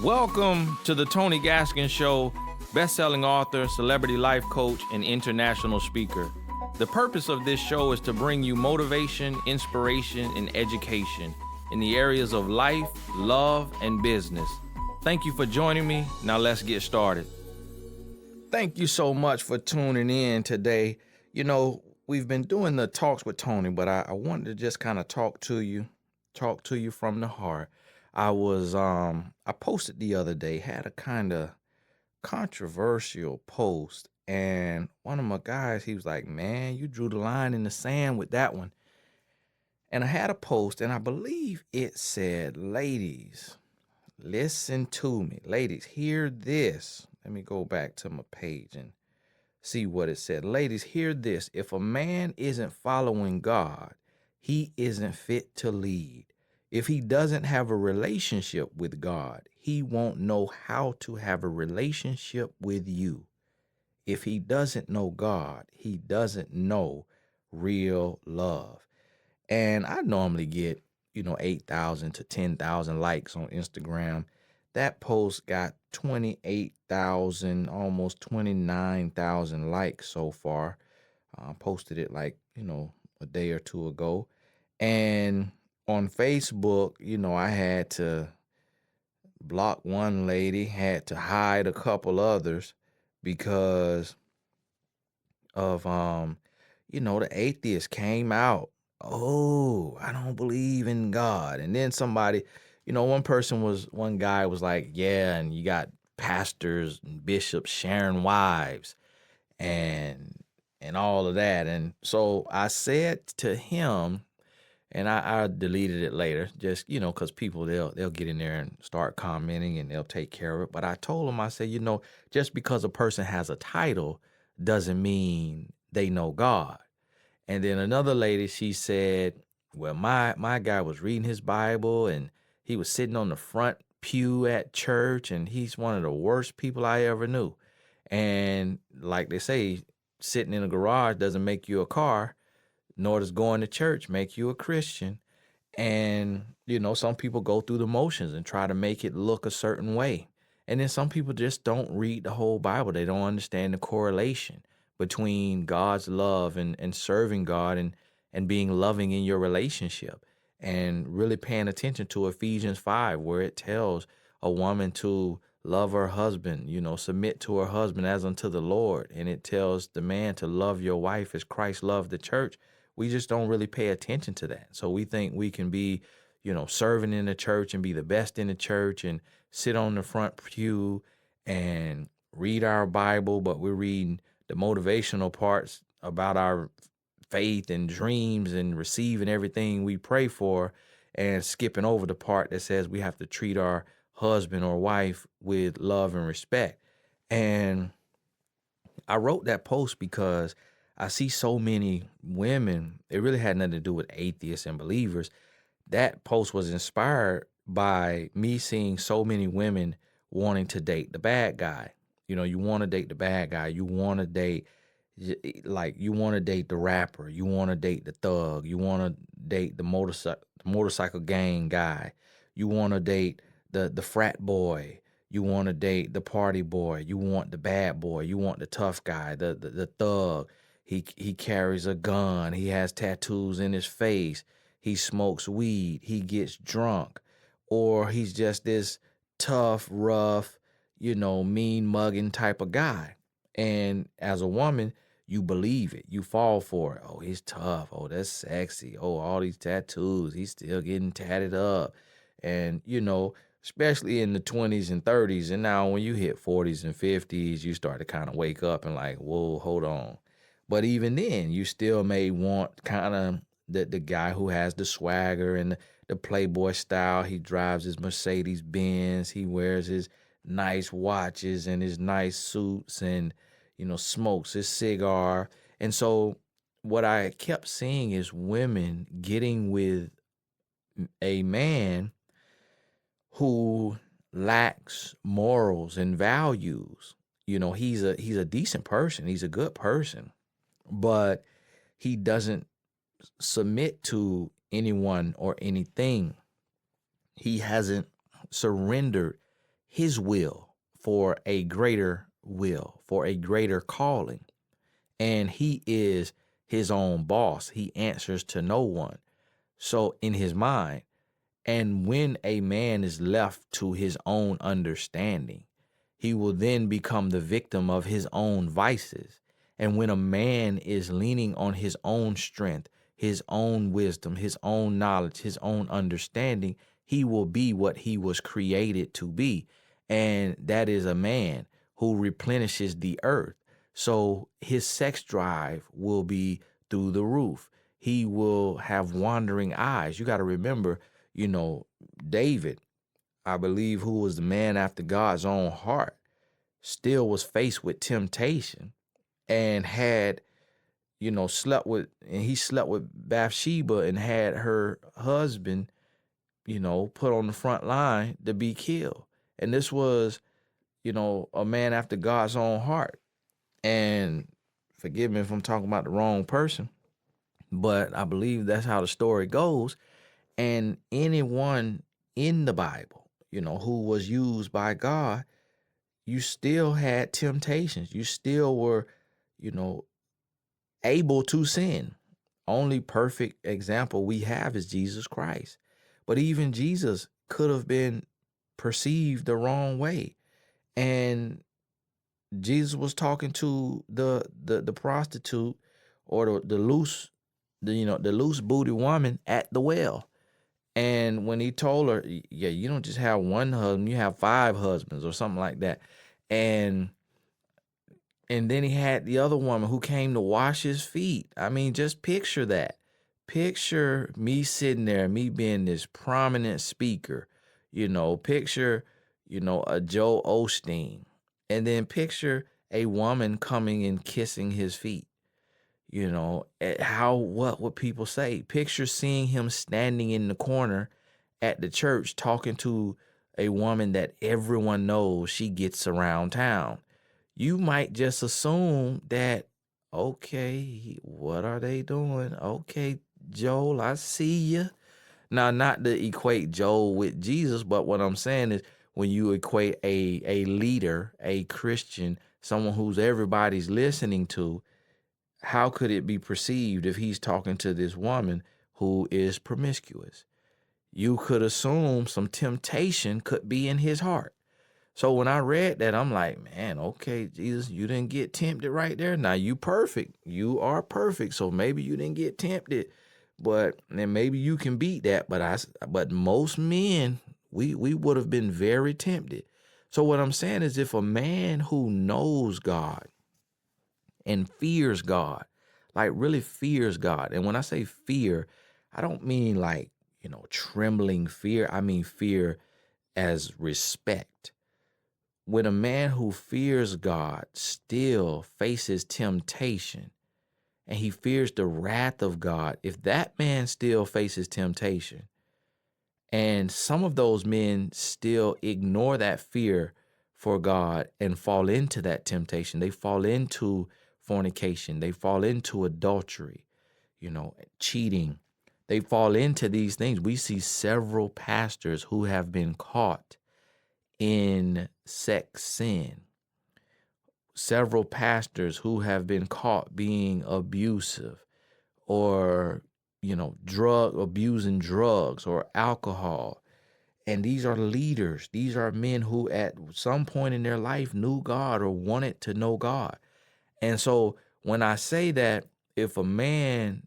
Welcome to the Tony Gaskin Show, best-selling author, celebrity life coach, and international speaker. The purpose of this show is to bring you motivation, inspiration, and education in the areas of life, love, and business. Thank you for joining me. Now let's get started. Thank you so much for tuning in today. You know, we've been doing the talks with Tony, but I wanted to just kind of talk to you from the heart. I posted the other day, had a kind of controversial post, and one of my guys, he was like, man, you drew the line in the sand with that one. And I had a post, and I believe it said, ladies, listen to me. Ladies, hear this. Let me go back to my page and see what it said. Ladies, hear this. If a man isn't following God, he isn't fit to lead. If he doesn't have a relationship with God, he won't know how to have a relationship with you. If he doesn't know God, he doesn't know real love. And I normally get, 8,000 to 10,000 likes on Instagram. That post got 28,000, almost 29,000 likes so far. Posted it a day or two ago. And on Facebook, I had to block one lady, had to hide a couple others because of, the atheist came out. Oh, I don't believe in God. And then somebody, one guy was like, yeah, and you got pastors and bishops sharing wives and all of that. And so I said to him, and I deleted it later, just, because people, they'll get in there and start commenting and they'll take care of it. But I told him, I said, just because a person has a title doesn't mean they know God. And then another lady, she said, well, my guy was reading his Bible and he was sitting on the front pew at church and he's one of the worst people I ever knew. And like they say, sitting in a garage doesn't make you a car, nor does going to church make you a Christian. And, some people go through the motions and try to make it look a certain way. And then some people just don't read the whole Bible. They don't understand the correlation between God's love and serving God and being loving in your relationship and really paying attention to Ephesians 5, where it tells a woman to love her husband, submit to her husband as unto the Lord. And it tells the man to love your wife as Christ loved the church. We just don't really pay attention to that. So we think we can be, serving in the church and be the best in the church and sit on the front pew and read our Bible, but we're reading the motivational parts about our faith and dreams and receiving everything we pray for and skipping over the part that says we have to treat our husband or wife with love and respect. And I wrote that post because I see so many women, it really had nothing to do with atheists and believers. That post was inspired by me seeing so many women wanting to date the bad guy. You want to date the bad guy. You want to date, you want to date the rapper. You want to date the thug. You want to date the motorcycle gang guy. You want to date the frat boy. You want to date the party boy. You want the bad boy. You want the tough guy, the thug. He carries a gun. He has tattoos in his face. He smokes weed. He gets drunk. Or he's just this tough, rough, mean mugging type of guy. And as a woman, you believe it. You fall for it. Oh, he's tough. Oh, that's sexy. Oh, all these tattoos. He's still getting tatted up. And, especially in the 20s and 30s. And now when you hit 40s and 50s, you start to kind of wake up and like, whoa, hold on. But even then, you still may want kind of the guy who has the swagger and the playboy style. He drives his Mercedes Benz. He wears his nice watches and his nice suits and, smokes his cigar. And so what I kept seeing is women getting with a man who lacks morals and values. He's a decent person. He's a good person, but he doesn't submit to anyone or anything. He hasn't surrendered his will, for a greater calling. And he is his own boss. He answers to no one. So in his mind, and when a man is left to his own understanding, he will then become the victim of his own vices. And when a man is leaning on his own strength, his own wisdom, his own knowledge, his own understanding, he will be what he was created to be. And that is a man who replenishes the earth. So his sex drive will be through the roof. He will have wandering eyes. You got to remember, David, I believe, who was the man after God's own heart, still was faced with temptation and had, he slept with Bathsheba and had her husband, put on the front line to be killed. And this was, a man after God's own heart. And forgive me if I'm talking about the wrong person, but I believe that's how the story goes. And anyone in the Bible, who was used by God, you still had temptations. You still were, able to sin. Only perfect example we have is Jesus Christ. But even Jesus could have been perceived the wrong way. And Jesus was talking to the prostitute or the loose booty woman at the well. And when he told her, yeah, you don't just have one husband, you have 5 husbands or something like that. And then he had the other woman who came to wash his feet. I mean, just picture that. Picture me sitting there, me being this prominent speaker, picture, a Joe Osteen. And then picture a woman coming and kissing his feet. What would people say? Picture seeing him standing in the corner at the church talking to a woman that everyone knows she gets around town. You might just assume that, okay, what are they doing? Okay, Joel, I see you. Now, not to equate Joel with Jesus, but what I'm saying is when you equate a leader, a Christian, someone who's everybody's listening to, how could it be perceived if he's talking to this woman who is promiscuous? You could assume some temptation could be in his heart. So when I read that, I'm like, man, okay, Jesus, you didn't get tempted right there. Now you perfect. You are perfect. So maybe you didn't get tempted, but then maybe you can beat that. But most men, we would have been very tempted. So what I'm saying is, if a man who knows God and fears God, like really fears God. And when I say fear, I don't mean like, trembling fear. I mean fear as respect. When a man who fears God still faces temptation and he fears the wrath of God, if that man still faces temptation and some of those men still ignore that fear for God and fall into that temptation, they fall into fornication, they fall into adultery, cheating, they fall into these things. We see several pastors who have been caught in sex sin, several pastors who have been caught being abusive or, abusing drugs or alcohol. And these are leaders. These are men who at some point in their life knew God or wanted to know God. And so when I say that if a man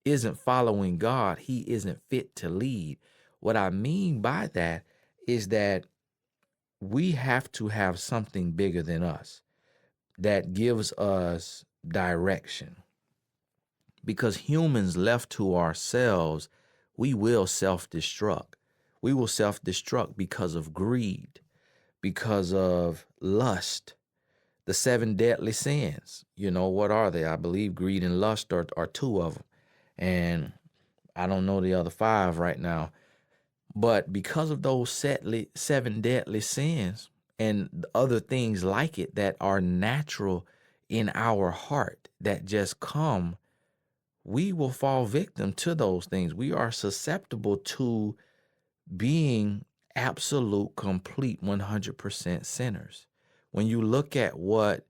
isn't following God, he isn't fit to lead, what I mean by that is that we have to have something bigger than us that gives us direction. Because humans left to ourselves, we will self-destruct. We will self-destruct because of greed, because of lust. The 7 deadly sins, what are they? I believe greed and lust are 2 of them. And I don't know the other 5 right now. But because of those 7 deadly sins and other things like it that are natural in our heart that just come, we will fall victim to those things. We are susceptible to being absolute, complete 100% sinners. When you look at what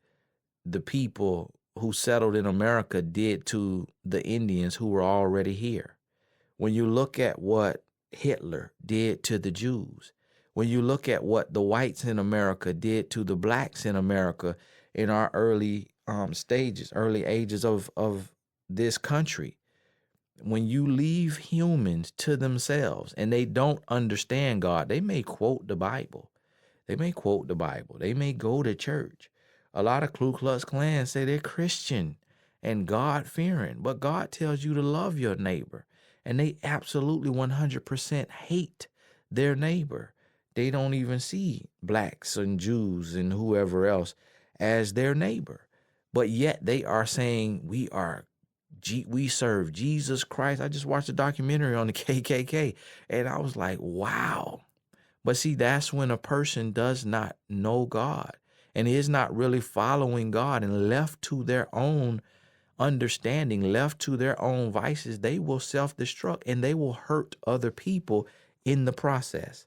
the people who settled in America did to the Indians who were already here, when you look at what Hitler did to the Jews, when you look at what the whites in America did to the blacks in America in our early early ages of this country, when you leave humans to themselves and they don't understand God, they may quote the Bible. They may quote the Bible. They may go to church. A lot of Ku Klux Klan say they're Christian and God-fearing, but God tells you to love your neighbor. And they absolutely 100% hate their neighbor. They don't even see blacks and Jews and whoever else as their neighbor. But yet they are saying we serve Jesus Christ. I just watched a documentary on the KKK and I was like, wow. But see, that's when a person does not know God and is not really following God and left to their own understanding, left to their own vices, they will self-destruct and they will hurt other people in the process.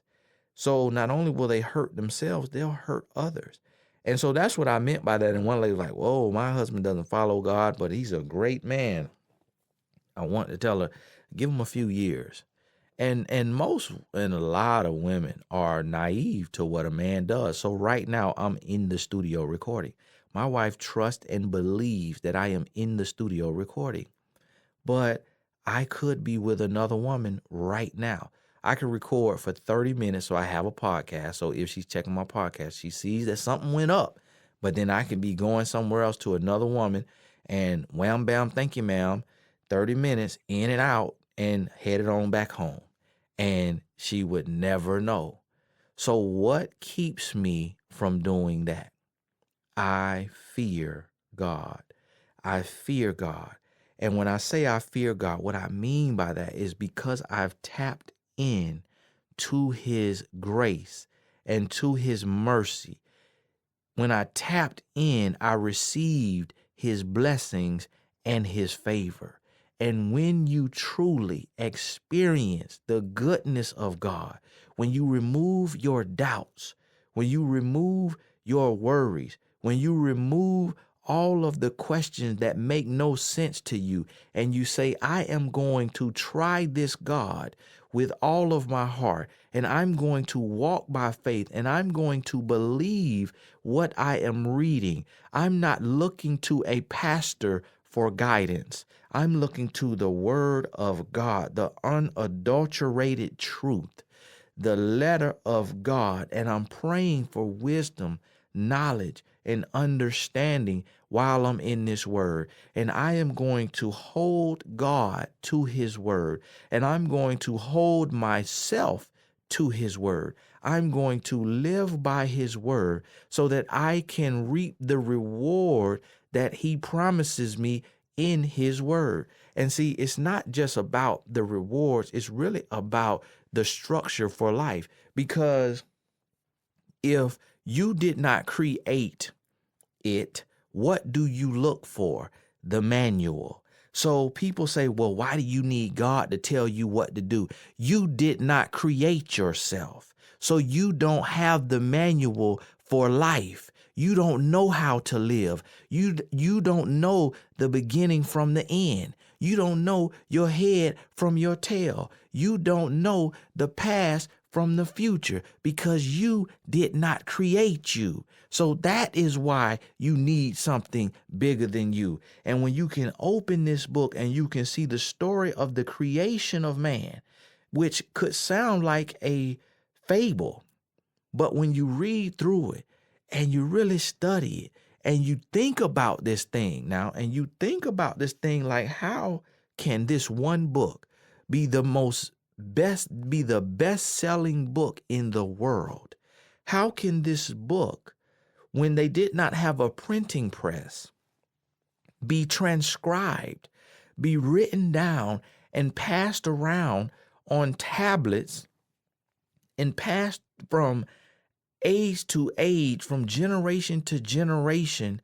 So not only will they hurt themselves, they'll hurt others. And so that's what I meant by that. And one lady was like, whoa, my husband doesn't follow God, but he's a great man. I want to tell her, give him a few years. And a lot of women are naive to what a man does. So right now I'm in the studio recording. My wife trusts and believes that I am in the studio recording. But I could be with another woman right now. I could record for 30 minutes so I have a podcast. So if she's checking my podcast, she sees that something went up. But then I could be going somewhere else to another woman and wham, bam, thank you, ma'am. 30 minutes in and out and headed on back home. And she would never know. So what keeps me from doing that? I fear God. I fear God. And when I say I fear God, what I mean by that is because I've tapped in to his grace and to his mercy. When I tapped in, I received his blessings and his favor. And when you truly experience the goodness of God, when you remove your doubts, when you remove your worries, when you remove all of the questions that make no sense to you, and you say, I am going to try this God with all of my heart, and I'm going to walk by faith, and I'm going to believe what I am reading. I'm not looking to a pastor for guidance. I'm looking to the word of God, the unadulterated truth, the letter of God, and I'm praying for wisdom, knowledge, and understanding while I'm in this word. And I am going to hold God to his word, and I'm going to hold myself to his word. I'm going to live by his word so that I can reap the reward that he promises me in his word. And see, it's not just about the rewards. It's really about the structure for life. Because if you did not create it, what do you look for? The manual. So people say, well, why do you need God to tell you what to do? You did not create yourself. So you don't have the manual for life. You don't know how to live. You don't know the beginning from the end. You don't know your head from your tail. You don't know the past from the future because you did not create you. So that is why you need something bigger than you. And when you can open this book and you can see the story of the creation of man, which could sound like a fable, but when you read through it and you really study it and you think about this thing now, and you think about this thing like, how can this one book be the best-selling book in the world? How can this book, when they did not have a printing press, be transcribed, be written down and passed around on tablets and passed from age to age, from generation to generation,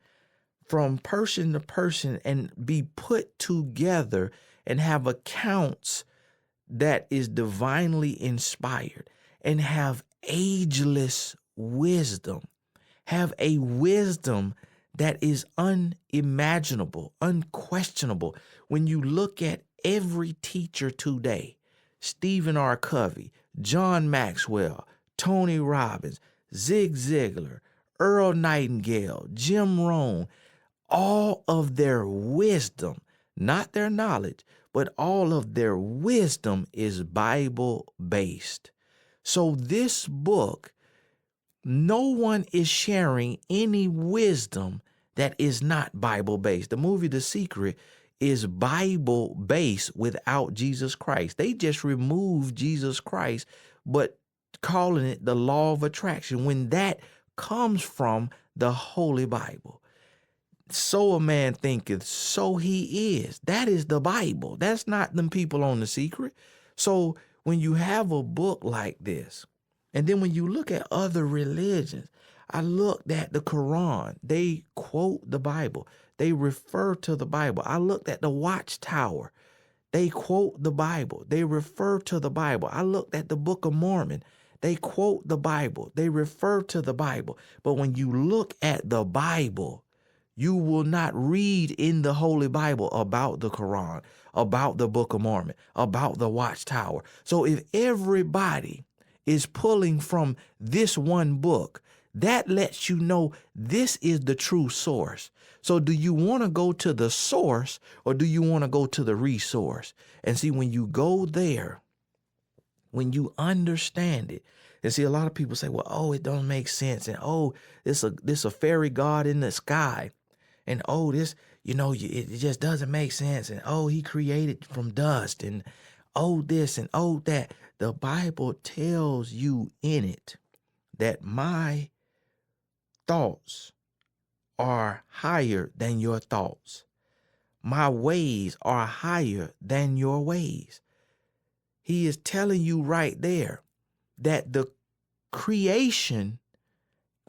from person to person, and be put together and have accounts that is divinely inspired? and have ageless wisdom. Have a wisdom that is unimaginable, unquestionable. When you look at every teacher today, Stephen R. Covey, John Maxwell, Tony Robbins, Zig Ziglar, Earl Nightingale, Jim Rohn, all of their wisdom, not their knowledge, but all of their wisdom is Bible-based. So this book, no one is sharing any wisdom that is not Bible-based. The movie The Secret is Bible-based without Jesus Christ. They just removed Jesus Christ, but calling it the law of attraction when that comes from the Holy Bible. So a man thinketh, so he is. That is the Bible. That's not them people on The Secret. So when you have a book like this, and then when you look at other religions, I looked at the Quran. They quote the Bible. They refer to the Bible. I looked at the Watchtower. They quote the Bible. They refer to the Bible. I looked at the Book of Mormon. They quote the Bible. They refer to the Bible. But when you look at the Bible, you will not read in the Holy Bible about the Quran, about the Book of Mormon, about the Watchtower. So if everybody is pulling from this one book, that lets you know this is the true source. So do you want to go to the source or do you want to go to the resource? And see, when you go there, when you understand it, and see, a lot of people say, well, oh, it don't make sense. And oh, this a fairy god in the sky. And oh, this, it just doesn't make sense. And oh, he created from dust. And oh, this and oh, that. The Bible tells you in it that my thoughts are higher than your thoughts. My ways are higher than your ways. He is telling you right there that the creation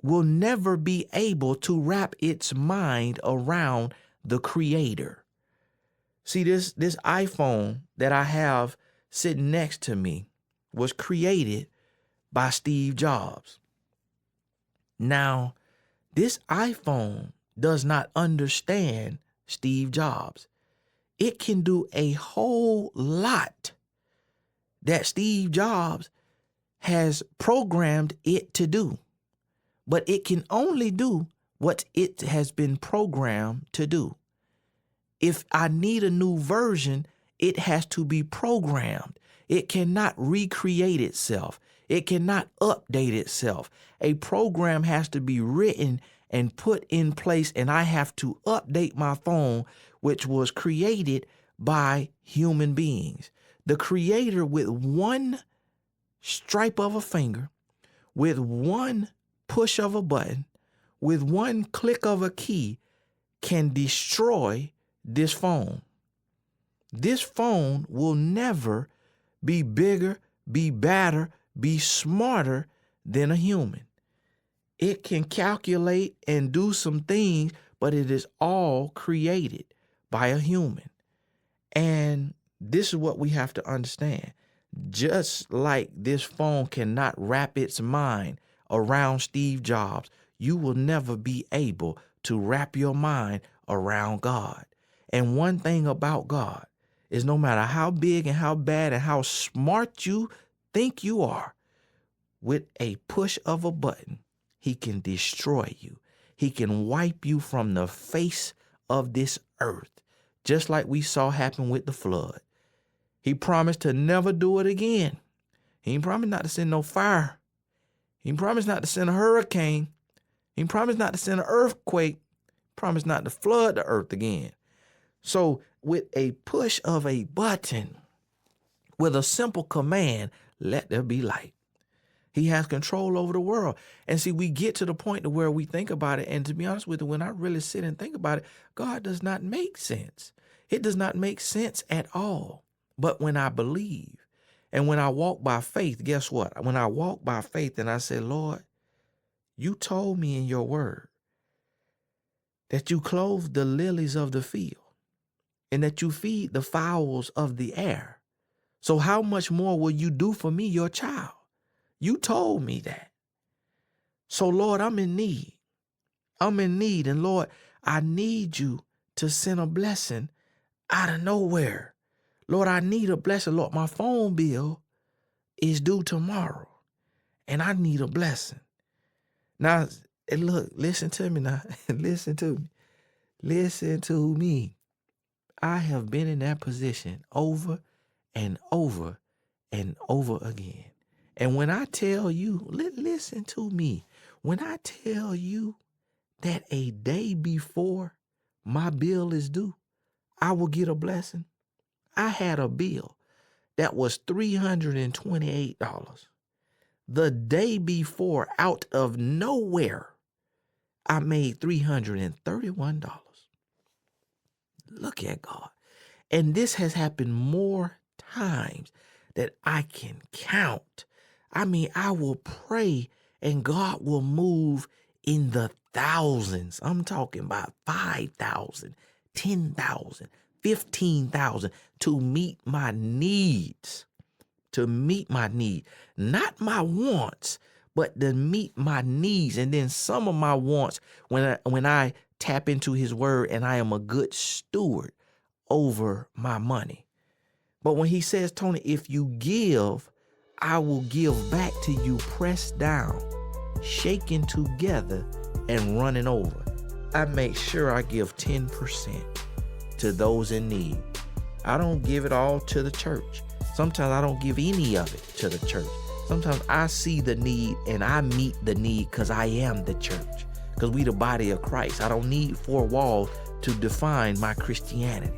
will never be able to wrap its mind around the Creator. See, this iPhone that I have sitting next to me was created by Steve Jobs. Now, this iPhone does not understand Steve Jobs. It can do a whole lot that Steve Jobs has programmed it to do, but it can only do what it has been programmed to do. If I need a new version, it has to be programmed. It cannot recreate itself. It cannot update itself. A program has to be written and put in place, and I have to update my phone, which was created by human beings. The Creator, with one stripe of a finger, with one push of a button, with one click of a key, can destroy this phone. This phone will never be bigger, be better, be smarter than a human. It can calculate and do some things, but it is all created by a human. And this is what we have to understand. Just like this phone cannot wrap its mind around Steve Jobs, you will never be able to wrap your mind around God. And one thing about God is no matter how big and how bad and how smart you think you are, with a push of a button, he can destroy you. He can wipe you from the face of this earth, just like we saw happen with the flood. He promised to never do it again. He promised not to send no fire. He promised not to send a hurricane. He promised not to send an earthquake. He promised not to flood the earth again. So with a push of a button, with a simple command, let there be light. He has control over the world. And see, we get to the point to where we think about it. And to be honest with you, when I really sit and think about it, God does not make sense. It does not make sense at all. But when I believe and when I walk by faith, guess what? When I walk by faith and I say, Lord, you told me in your word that you clothe the lilies of the field and that you feed the fowls of the air. So how much more will you do for me, your child? You told me that. So, Lord, I'm in need. I'm in need. And Lord, I need you to send a blessing out of nowhere. Lord, I need a blessing. Lord, my phone bill is due tomorrow, and I need a blessing. Now, look, listen to me now. Listen to me. Listen to me. I have been in that position over and over and over again. And when I tell you, listen to me. When I tell you that a day before my bill is due, I will get a blessing. I had a bill that was $328. The day before, out of nowhere, I made $331. Look at God. And this has happened more times that I can count. I mean, I will pray and God will move in the thousands. I'm talking about 5,000, 10,000, 15,000 to meet my needs. To meet my need, not my wants, but to meet my needs. And then some of my wants, when I tap into his word and I am a good steward over my money. But when he says, Tony, if you give, I will give back to you, pressed down, shaken together, and running over. I make sure I give 10% to those in need. I don't give it all to the church. Sometimes I don't give any of it to the church. Sometimes I see the need and I meet the need because I am the church. Because we the body of Christ. I don't need four walls to define my Christianity.